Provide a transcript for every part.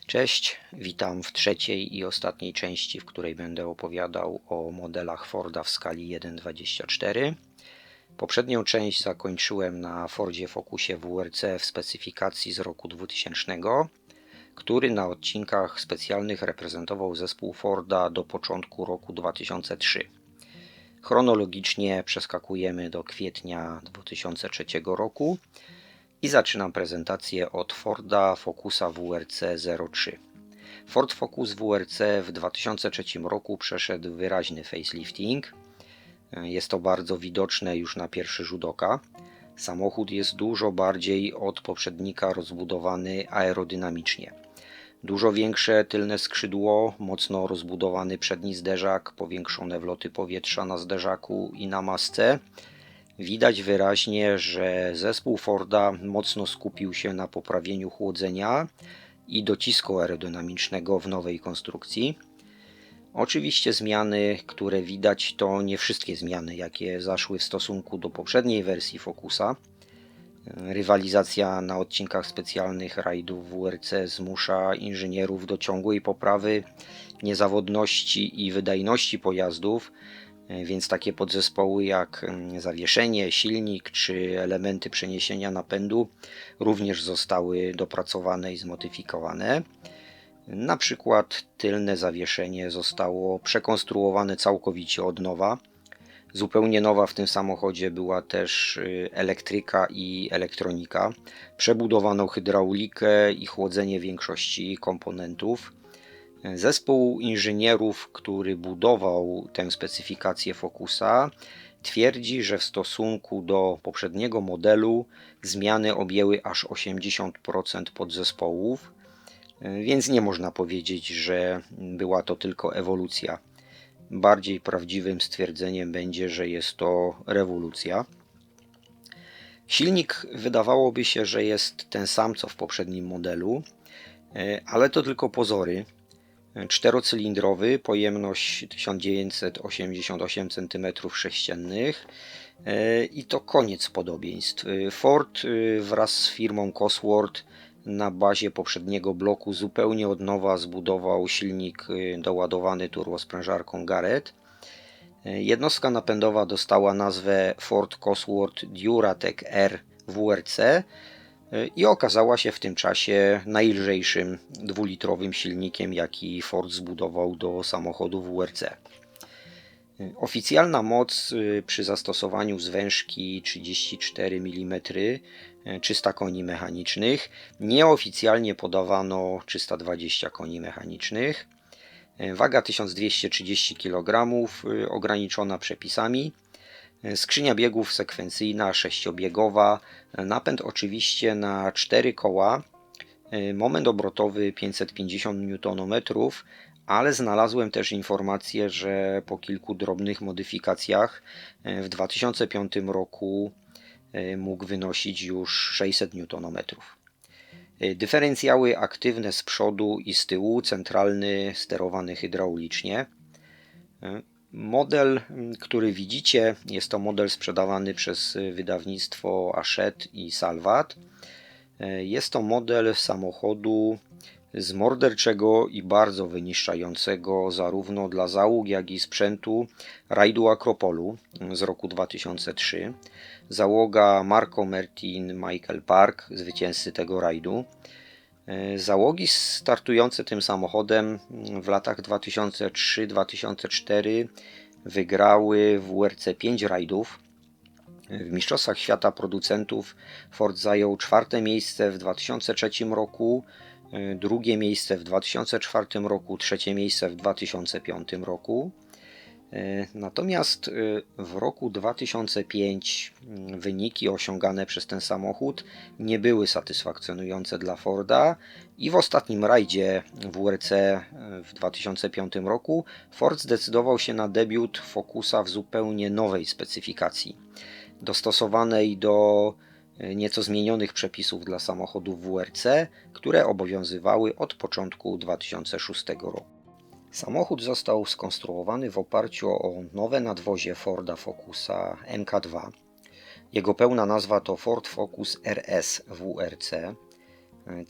Cześć, witam w trzeciej i ostatniej części, w której będę opowiadał o modelach Forda w skali 1:24. Poprzednią część zakończyłem na Fordzie Focusie WRC w specyfikacji z roku 2000, który na odcinkach specjalnych reprezentował zespół Forda do początku roku 2003. Chronologicznie przeskakujemy do kwietnia 2003 roku i zaczynam prezentację od Forda Focusa WRC 03. Ford Focus WRC w 2003 roku przeszedł wyraźny facelifting. Jest to bardzo widoczne już na pierwszy rzut oka. Samochód jest dużo bardziej od poprzednika rozbudowany aerodynamicznie. Dużo większe tylne skrzydło, mocno rozbudowany przedni zderzak, powiększone wloty powietrza na zderzaku i na masce. Widać wyraźnie, że zespół Forda mocno skupił się na poprawieniu chłodzenia i docisku aerodynamicznego w nowej konstrukcji. Oczywiście zmiany, które widać, to nie wszystkie zmiany, jakie zaszły w stosunku do poprzedniej wersji Focusa. Rywalizacja na odcinkach specjalnych rajdów WRC zmusza inżynierów do ciągłej poprawy niezawodności i wydajności pojazdów, więc takie podzespoły jak zawieszenie, silnik czy elementy przeniesienia napędu również zostały dopracowane i zmodyfikowane. Na przykład tylne zawieszenie zostało przekonstruowane całkowicie od nowa. Zupełnie nowa w tym samochodzie była też elektryka i elektronika. Przebudowano hydraulikę i chłodzenie większości komponentów. Zespół inżynierów, który budował tę specyfikację Focusa, twierdzi, że w stosunku do poprzedniego modelu zmiany objęły aż 80% podzespołów, więc nie można powiedzieć, że była to tylko ewolucja. Bardziej prawdziwym stwierdzeniem będzie, że jest to rewolucja. Silnik wydawałoby się, że jest ten sam co w poprzednim modelu, ale to tylko pozory. Czterocylindrowy, pojemność 1988 cm3 i to koniec podobieństw. Ford wraz z firmą Cosworth na bazie poprzedniego bloku zupełnie od nowa zbudował silnik doładowany turbosprężarką Garrett. Jednostka napędowa dostała nazwę Ford Cosworth Duratec R WRC i okazała się w tym czasie najlżejszym dwulitrowym silnikiem, jaki Ford zbudował do samochodu WRC. Oficjalna moc przy zastosowaniu zwężki 34 mm 300 koni mechanicznych, nieoficjalnie podawano 320 koni mechanicznych. Waga 1230 kg, ograniczona przepisami. Skrzynia biegów sekwencyjna 6-biegowa, napęd oczywiście na 4 koła, moment obrotowy 550 Nm, ale znalazłem też informację, że po kilku drobnych modyfikacjach w 2005 roku mógł wynosić już 600 Nm. Dyferencjały aktywne z przodu i z tyłu, centralny sterowany hydraulicznie. Model, który widzicie, jest to model sprzedawany przez wydawnictwo Hachette i Salvat. Jest to model samochodu z morderczego i bardzo wyniszczającego zarówno dla załóg, jak i sprzętu rajdu Akropolu z roku 2003. Załoga Marco Mertin, Michael Park, zwycięzcy tego rajdu. Załogi startujące tym samochodem w latach 2003-2004 wygrały w WRC 5 rajdów. W Mistrzostwach Świata Producentów Ford zajął 4. miejsce w 2003 roku, drugie miejsce w 2004 roku, trzecie miejsce w 2005 roku. Natomiast w roku 2005 wyniki osiągane przez ten samochód nie były satysfakcjonujące dla Forda i w ostatnim rajdzie WRC w 2005 roku Ford zdecydował się na debiut Focusa w zupełnie nowej specyfikacji, dostosowanej do nieco zmienionych przepisów dla samochodów WRC, które obowiązywały od początku 2006 roku. Samochód został skonstruowany w oparciu o nowe nadwozie Forda Focusa MK2. Jego pełna nazwa to Ford Focus RS WRC.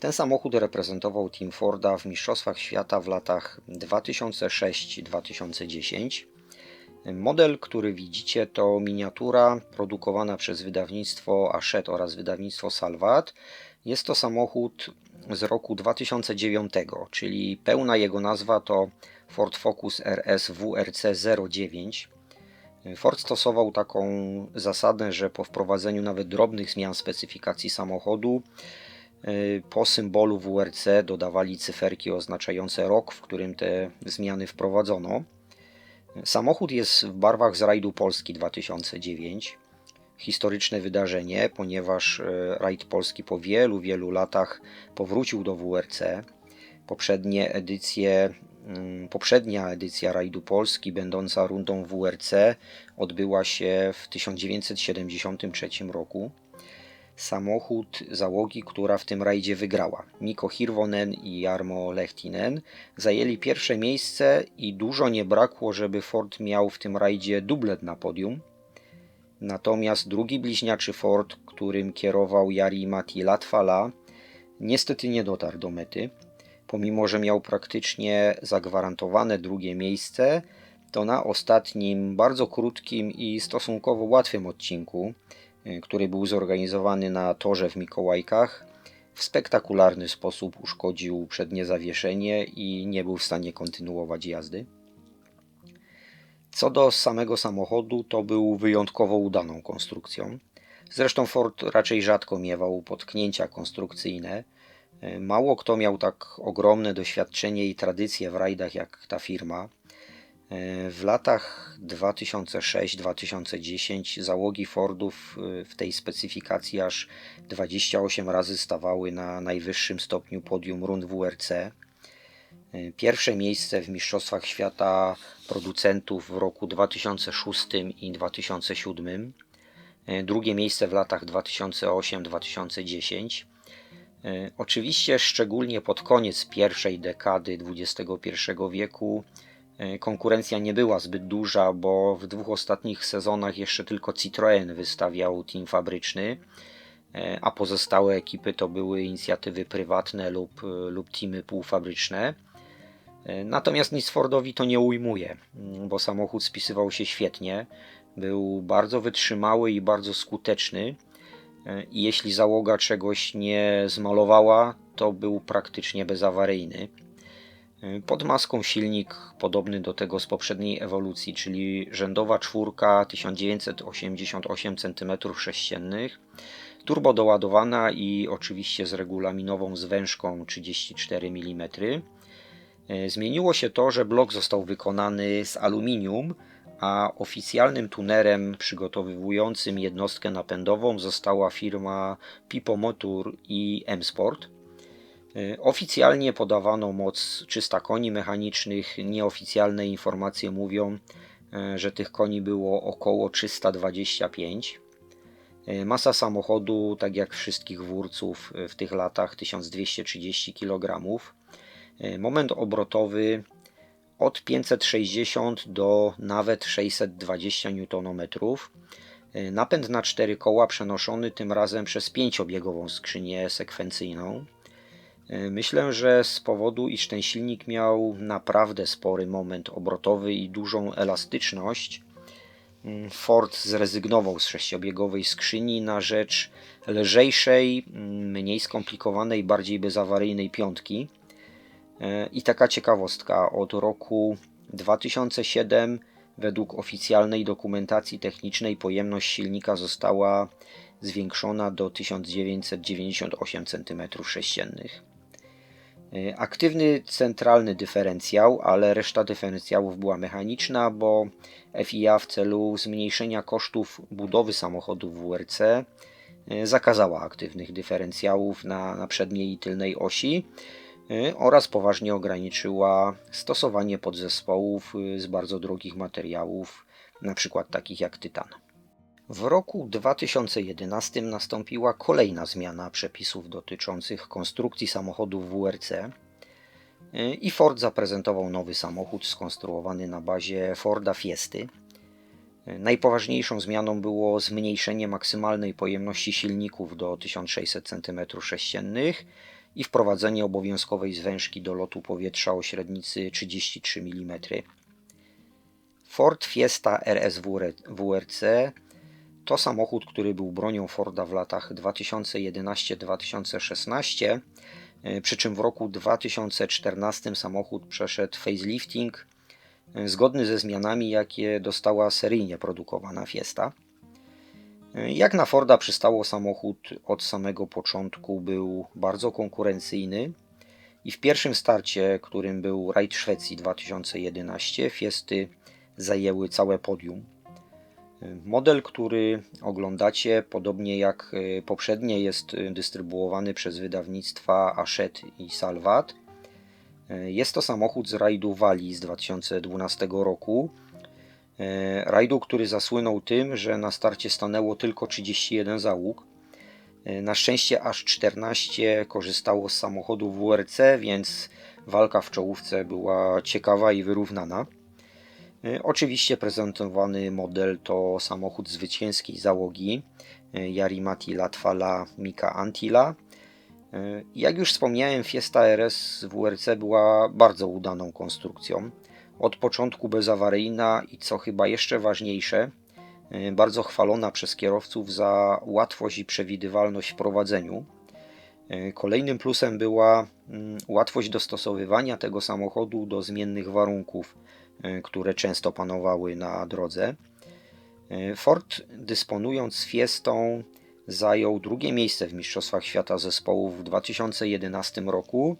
Ten samochód reprezentował Team Forda w Mistrzostwach Świata w latach 2006-2010. Model, który widzicie, to miniatura produkowana przez wydawnictwo Hachette oraz wydawnictwo Salvat. Jest to samochód z roku 2009, czyli pełna jego nazwa to Ford Focus RS WRC 09. Ford stosował taką zasadę, że po wprowadzeniu nawet drobnych zmian specyfikacji samochodu po symbolu WRC dodawali cyferki oznaczające rok, w którym te zmiany wprowadzono. Samochód jest w barwach z rajdu Polski 2009. Historyczne wydarzenie, ponieważ rajd Polski po wielu latach powrócił do WRC. Poprzednia edycja rajdu Polski, będąca rundą WRC, odbyła się w 1973 roku. Samochód załogi, która w tym rajdzie wygrała, Mikko Hirvonen i Jarmo Lehtinen, zajęli pierwsze miejsce i dużo nie brakło, żeby Ford miał w tym rajdzie dublet na podium. Natomiast drugi bliźniaczy Ford, którym kierował Jari-Matti Latvala, niestety nie dotarł do mety. Pomimo że miał praktycznie zagwarantowane drugie miejsce, to na ostatnim, bardzo krótkim i stosunkowo łatwym odcinku, który był zorganizowany na torze w Mikołajkach, w spektakularny sposób uszkodził przednie zawieszenie i nie był w stanie kontynuować jazdy. Co do samego samochodu, to był wyjątkowo udaną konstrukcją. Zresztą Ford raczej rzadko miewał potknięcia konstrukcyjne. Mało kto miał tak ogromne doświadczenie i tradycje w rajdach jak ta firma. W latach 2006-2010 załogi Fordów w tej specyfikacji aż 28 razy stawały na najwyższym stopniu podium rund WRC. Pierwsze miejsce w Mistrzostwach Świata producentów w roku 2006 i 2007. Drugie miejsce w latach 2008-2010. Oczywiście szczególnie pod koniec pierwszej dekady XXI wieku konkurencja nie była zbyt duża, bo w dwóch ostatnich sezonach jeszcze tylko Citroën wystawiał team fabryczny, a pozostałe ekipy to były inicjatywy prywatne lub teamy półfabryczne. Natomiast nic Fordowi to nie ujmuje, bo samochód spisywał się świetnie, był bardzo wytrzymały i bardzo skuteczny i jeśli załoga czegoś nie zmalowała, to był praktycznie bezawaryjny. Pod maską silnik podobny do tego z poprzedniej ewolucji, czyli rzędowa czwórka 1988 cm3, turbo doładowana i oczywiście z regulaminową zwężką 34 mm. Zmieniło się to, że blok został wykonany z aluminium, a oficjalnym tunerem przygotowującym jednostkę napędową została firma Pipo Motor i M-Sport. Oficjalnie podawano moc 300 koni mechanicznych, nieoficjalne informacje mówią, że tych koni było około 325. Masa samochodu, tak jak wszystkich wórców w tych latach, 1230 kg. Moment obrotowy od 560 do nawet 620 Nm. Napęd na 4 koła przenoszony tym razem przez 5-biegową skrzynię sekwencyjną. Myślę, że z powodu, iż ten silnik miał naprawdę spory moment obrotowy i dużą elastyczność, Ford zrezygnował z 6-biegowej skrzyni na rzecz lżejszej, mniej skomplikowanej, bardziej bezawaryjnej piątki. I taka ciekawostka, od roku 2007 według oficjalnej dokumentacji technicznej pojemność silnika została zwiększona do 1998 cm3. Aktywny centralny dyferencjał, ale reszta dyferencjałów była mechaniczna, bo FIA w celu zmniejszenia kosztów budowy samochodów WRC zakazała aktywnych dyferencjałów na przedniej i tylnej osi oraz poważnie ograniczyła stosowanie podzespołów z bardzo drogich materiałów, np. takich jak tytan. W roku 2011 nastąpiła kolejna zmiana przepisów dotyczących konstrukcji samochodów WRC i Ford zaprezentował nowy samochód skonstruowany na bazie Forda Fiesty. Najpoważniejszą zmianą było zmniejszenie maksymalnej pojemności silników do 1600 cm3 i wprowadzenie obowiązkowej zwężki do lotu powietrza o średnicy 33 mm. Ford Fiesta RS WRC to samochód, który był bronią Forda w latach 2011-2016, przy czym w roku 2014 samochód przeszedł facelifting zgodny ze zmianami, jakie dostała seryjnie produkowana Fiesta. Jak na Forda przystało, samochód od samego początku był bardzo konkurencyjny i w pierwszym starcie, którym był Rajd Szwecji 2011, Fiesty zajęły całe podium. Model, który oglądacie, podobnie jak poprzednie, jest dystrybuowany przez wydawnictwa Hachette i Salvat. Jest to samochód z rajdu Walii z 2012 roku. Rajdu, który zasłynął tym, że na starcie stanęło tylko 31 załóg. Na szczęście aż 14 korzystało z samochodu WRC, więc walka w czołówce była ciekawa i wyrównana. Oczywiście prezentowany model to samochód zwycięskiej załogi Jari-Matti Latvala Mika Anttila. Jak już wspomniałem, Fiesta RS WRC była bardzo udaną konstrukcją. Od początku bezawaryjna i co chyba jeszcze ważniejsze, bardzo chwalona przez kierowców za łatwość i przewidywalność w prowadzeniu. Kolejnym plusem była łatwość dostosowywania tego samochodu do zmiennych warunków, które często panowały na drodze. Ford, dysponując Fiestą, zajął drugie miejsce w Mistrzostwach Świata Zespołów w 2011 roku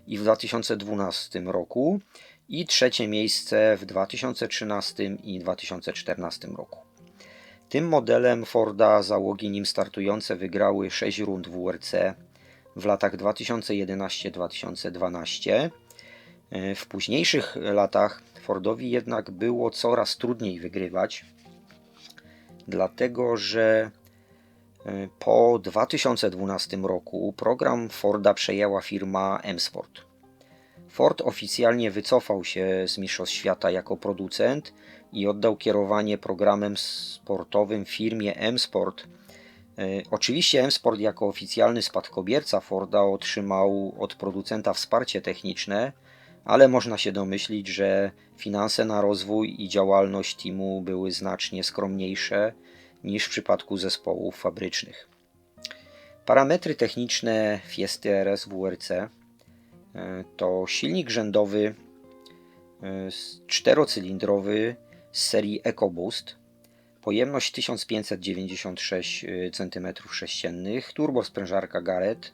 i w 2012 roku i trzecie miejsce w 2013 i 2014 roku. Tym modelem Forda załogi nim startujące wygrały 6 rund WRC w latach 2011-2012. W późniejszych latach Fordowi jednak było coraz trudniej wygrywać, dlatego że po 2012 roku program Forda przejęła firma M-Sport. Ford oficjalnie wycofał się z Mistrzostw Świata jako producent i oddał kierowanie programem sportowym firmie M-Sport. Oczywiście M-Sport jako oficjalny spadkobierca Forda otrzymał od producenta wsparcie techniczne, ale można się domyślić, że finanse na rozwój i działalność teamu były znacznie skromniejsze niż w przypadku zespołów fabrycznych. Parametry techniczne Fiesty RS WRC to silnik rzędowy czterocylindrowy z serii EcoBoost, pojemność 1596 cm3, turbosprężarka Garrett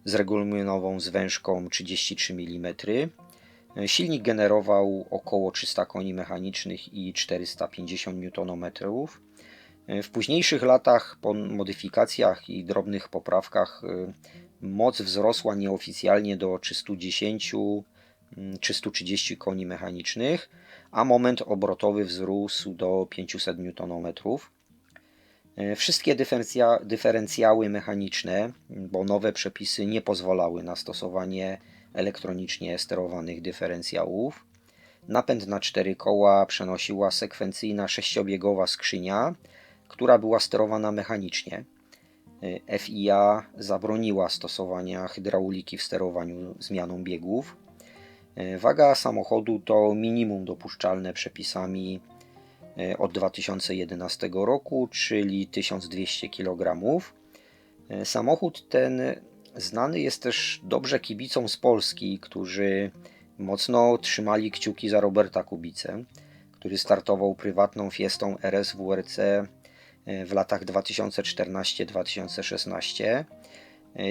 z regulaminową zwężką 33 mm. Silnik generował około 300 koni mechanicznych i 450 Nm. W późniejszych latach, po modyfikacjach i drobnych poprawkach, moc wzrosła nieoficjalnie do 310-330 koni mechanicznych, a moment obrotowy wzrósł do 500 Nm. Wszystkie dyferencjały mechaniczne, bo nowe przepisy nie pozwalały na stosowanie elektronicznie sterowanych dyferencjałów. Napęd na 4 koła przenosiła sekwencyjna 6-biegowa skrzynia, która była sterowana mechanicznie. FIA zabroniła stosowania hydrauliki w sterowaniu zmianą biegów. Waga samochodu to minimum dopuszczalne przepisami od 2011 roku, czyli 1200 kg. Samochód ten znany jest też dobrze kibicom z Polski, którzy mocno trzymali kciuki za Roberta Kubicę, który startował prywatną Fiestą RS WRC w latach 2014-2016.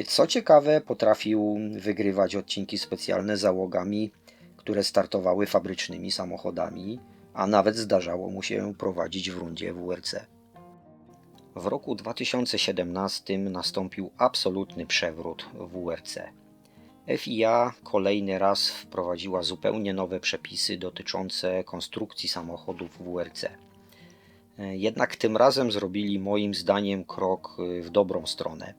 Co ciekawe, potrafił wygrywać odcinki specjalne załogami, które startowały fabrycznymi samochodami, a nawet zdarzało mu się prowadzić w rundzie WRC. W roku 2017 nastąpił absolutny przewrót w WRC. FIA kolejny raz wprowadziła zupełnie nowe przepisy dotyczące konstrukcji samochodów WRC. Jednak tym razem zrobili moim zdaniem krok w dobrą stronę.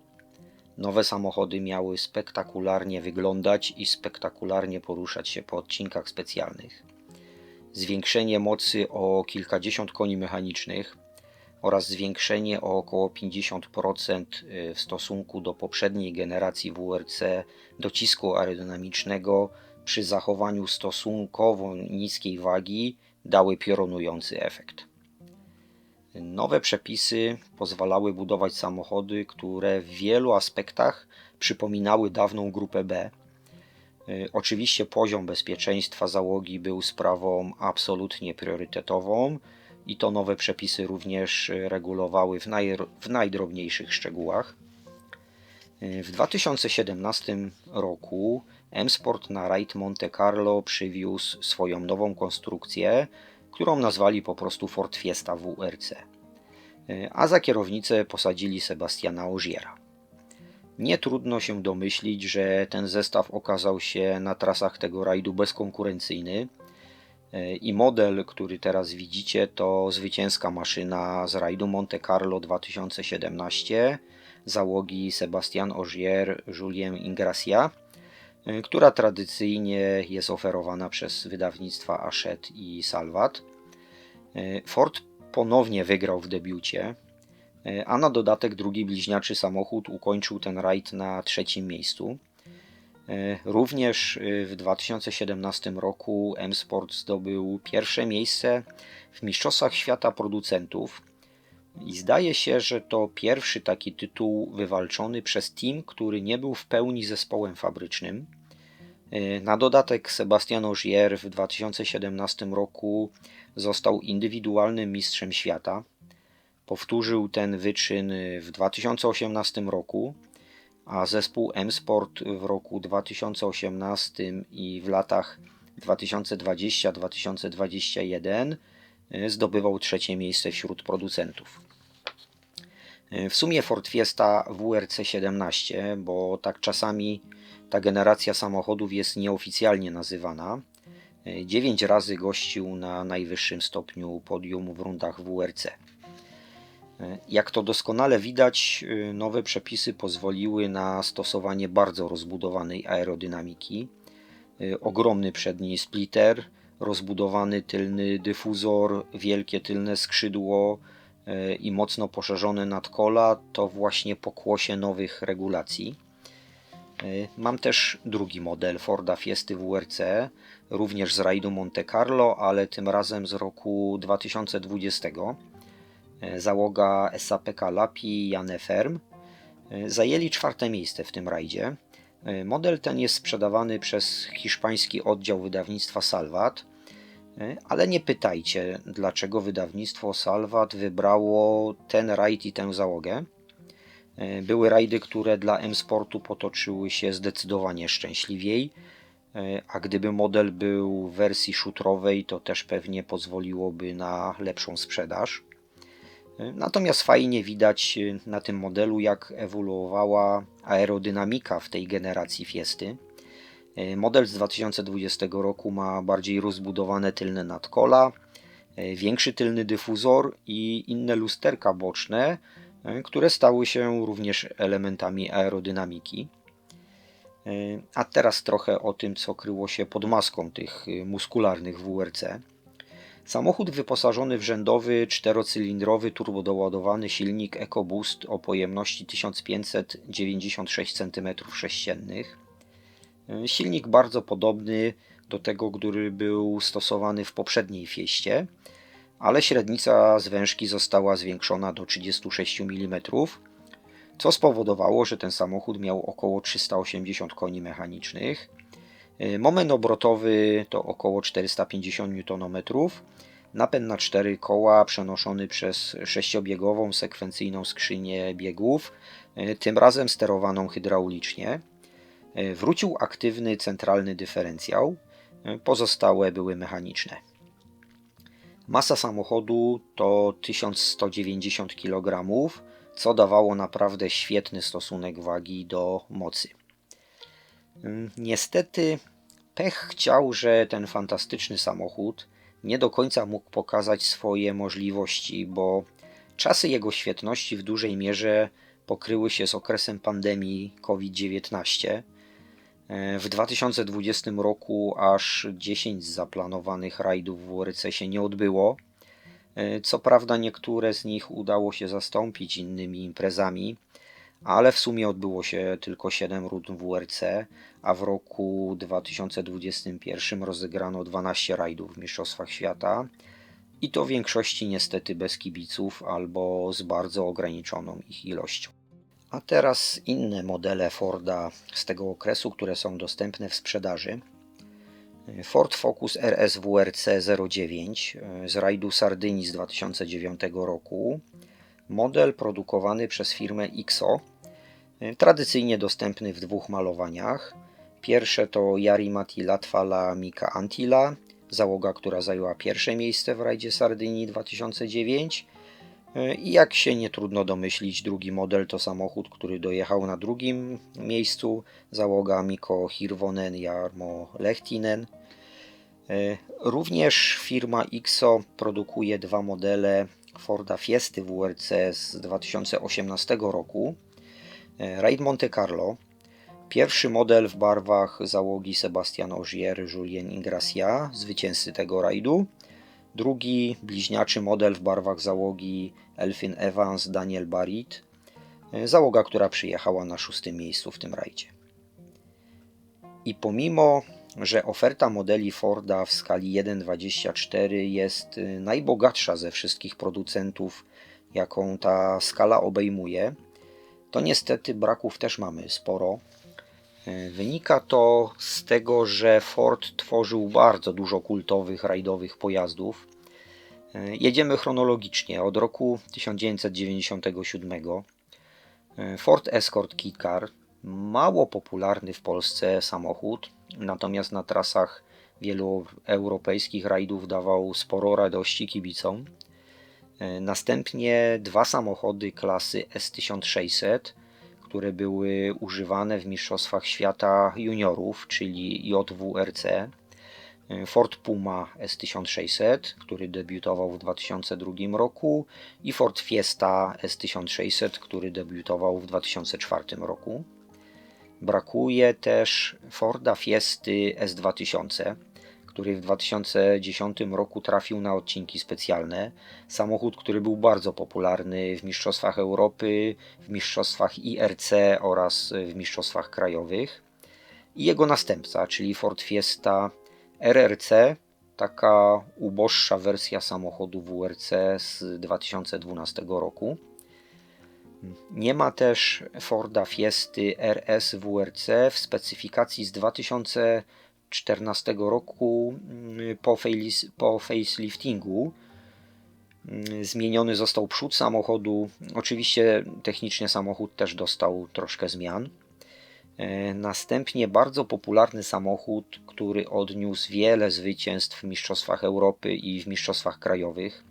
Nowe samochody miały spektakularnie wyglądać i spektakularnie poruszać się po odcinkach specjalnych. Zwiększenie mocy o kilkadziesiąt koni mechanicznych, oraz zwiększenie o około 50% w stosunku do poprzedniej generacji WRC docisku aerodynamicznego przy zachowaniu stosunkowo niskiej wagi dały piorunujący efekt. Nowe przepisy pozwalały budować samochody, które w wielu aspektach przypominały dawną grupę B. Oczywiście poziom bezpieczeństwa załogi był sprawą absolutnie priorytetową i to nowe przepisy również regulowały w najdrobniejszych szczegółach. W 2017 roku M-Sport na rajd Monte Carlo przywiózł swoją nową konstrukcję, którą nazwali po prostu Ford Fiesta WRC, a za kierownicę posadzili Sebastiana Ogiera. Nie trudno się domyślić, że ten zestaw okazał się na trasach tego rajdu bezkonkurencyjny i model, który teraz widzicie, to zwycięska maszyna z rajdu Monte Carlo 2017 załogi Sebastian Ogier, Julien Ingrassia, która tradycyjnie jest oferowana przez wydawnictwa Hachette i Salvat. Ford ponownie wygrał w debiucie, a na dodatek drugi bliźniaczy samochód ukończył ten rajd na 3. miejscu. Również w 2017 roku M-Sport zdobył pierwsze miejsce w Mistrzostwach Świata Producentów i zdaje się, że to pierwszy taki tytuł wywalczony przez team, który nie był w pełni zespołem fabrycznym. Na dodatek Sebastian Ogier w 2017 roku został indywidualnym mistrzem świata. Powtórzył ten wyczyn w 2018 roku, a zespół M-Sport w roku 2018 i w latach 2020-2021 zdobywał 3. miejsce wśród producentów. W sumie Ford Fiesta WRC 17, bo tak czasami ta generacja samochodów jest nieoficjalnie nazywana, 9 razy gościł na najwyższym stopniu podium w rundach WRC. Jak to doskonale widać, nowe przepisy pozwoliły na stosowanie bardzo rozbudowanej aerodynamiki. Ogromny przedni splitter, rozbudowany tylny dyfuzor, wielkie tylne skrzydło i mocno poszerzone nadkola to właśnie pokłosie nowych regulacji. Mam też drugi model Forda Fiesty WRC, również z rajdu Monte Carlo, ale tym razem z roku 2020. Załoga SAPK Lapi i Janne Ferm zajęli 4. miejsce w tym rajdzie. Model ten jest sprzedawany przez hiszpański oddział wydawnictwa Salvat, ale nie pytajcie, dlaczego wydawnictwo Salvat wybrało ten rajd i tę załogę. Były rajdy, które dla M-Sportu potoczyły się zdecydowanie szczęśliwiej, a gdyby model był w wersji shooterowej, to też pewnie pozwoliłoby na lepszą sprzedaż. Natomiast fajnie widać na tym modelu, jak ewoluowała aerodynamika w tej generacji Fiesty. Model z 2020 roku ma bardziej rozbudowane tylne nadkola, większy tylny dyfuzor i inne lusterka boczne, które stały się również elementami aerodynamiki. A teraz trochę o tym, co kryło się pod maską tych muskularnych WRC. Samochód wyposażony w rzędowy 4-cylindrowy turbodoładowany silnik EcoBoost o pojemności 1596 cm3. Silnik bardzo podobny do tego, który był stosowany w poprzedniej Fieście, ale średnica zwężki została zwiększona do 36 mm, co spowodowało, że ten samochód miał około 380 koni mechanicznych. Moment obrotowy to około 450 Nm, napęd na 4 koła przenoszony przez 6-biegową sekwencyjną skrzynię biegów, tym razem sterowaną hydraulicznie. Wrócił aktywny centralny dyferencjał, pozostałe były mechaniczne. Masa samochodu to 1190 kg, co dawało naprawdę świetny stosunek wagi do mocy. Niestety pech chciał, że ten fantastyczny samochód nie do końca mógł pokazać swoje możliwości, bo czasy jego świetności w dużej mierze pokryły się z okresem pandemii COVID-19. W 2020 roku aż 10 z zaplanowanych rajdów w WRC się nie odbyło, Co prawda niektóre z nich udało się zastąpić innymi imprezami, ale w sumie odbyło się tylko 7 rund WRC, a w roku 2021 rozegrano 12 rajdów w Mistrzostwach Świata i to w większości niestety bez kibiców albo z bardzo ograniczoną ich ilością. A teraz inne modele Forda z tego okresu, które są dostępne w sprzedaży. Ford Focus RS WRC 09 z rajdu Sardynii z 2009 roku. Model produkowany przez firmę XO, tradycyjnie dostępny w dwóch malowaniach. Pierwsze to Jari-Matti Latvala Mika Anttila, załoga, która zajęła pierwsze miejsce w rajdzie Sardynii 2009. I jak się nie trudno domyślić, drugi model to samochód, który dojechał na drugim miejscu, załoga Mikko Hirvonen i Jarmo Lehtinen. Również firma XO produkuje dwa modele Forda Fiesty WRC z 2018 roku. Raid Monte Carlo. Pierwszy model w barwach załogi Sebastian Ogier, Julien Ingrassia, zwycięzcy tego rajdu. Drugi bliźniaczy model w barwach załogi Elfyn Evans, Daniel Barit, załoga, która przyjechała na 6. miejscu w tym rajdzie. I pomimo, że oferta modeli Forda w skali 1.24 jest najbogatsza ze wszystkich producentów, jaką ta skala obejmuje, to niestety braków też mamy sporo. Wynika to z tego, że Ford tworzył bardzo dużo kultowych, rajdowych pojazdów. Jedziemy chronologicznie od roku 1997. Ford Escort Kit Car, mało popularny w Polsce samochód, natomiast na trasach wielu europejskich rajdów dawał sporo radości kibicom. Następnie dwa samochody klasy S1600, które były używane w Mistrzostwach Świata Juniorów, czyli JWRC. Ford Puma S1600, który debiutował w 2002 roku, i Ford Fiesta S1600, który debiutował w 2004 roku. Brakuje też Forda Fiesty S2000, który w 2010 roku trafił na odcinki specjalne. Samochód, który był bardzo popularny w Mistrzostwach Europy, w Mistrzostwach IRC oraz w Mistrzostwach Krajowych. I jego następca, czyli Ford Fiesta RRC, taka uboższa wersja samochodu WRC z 2012 roku. Nie ma też Forda Fiesty RS WRC w specyfikacji z 2014 roku po faceliftingu. Zmieniony został przód samochodu. Oczywiście technicznie samochód też dostał troszkę zmian. Następnie bardzo popularny samochód, który odniósł wiele zwycięstw w Mistrzostwach Europy i w Mistrzostwach Krajowych.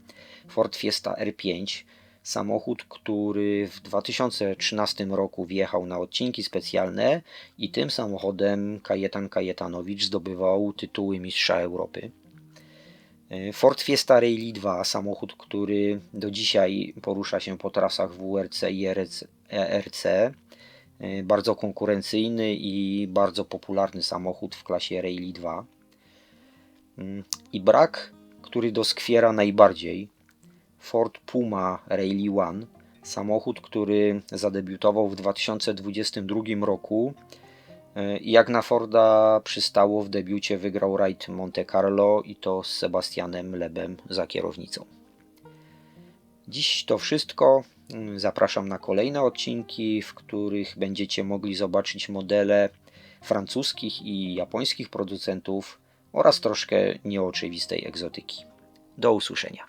Ford Fiesta R5. Samochód, który w 2013 roku wjechał na odcinki specjalne i tym samochodem Kajetan Kajetanowicz zdobywał tytuły Mistrza Europy. Ford Fiesta Rally 2, samochód, który do dzisiaj porusza się po trasach WRC i ERC. Bardzo konkurencyjny i bardzo popularny samochód w klasie Rally 2. I brak, który doskwiera najbardziej, Ford Puma Rally 1, samochód, który zadebiutował w 2022 roku i jak na Forda przystało, w debiucie wygrał rajd Monte Carlo i to z Sebastianem Loebem za kierownicą. Dziś to wszystko. Zapraszam na kolejne odcinki, w których będziecie mogli zobaczyć modele francuskich i japońskich producentów oraz troszkę nieoczywistej egzotyki. Do usłyszenia.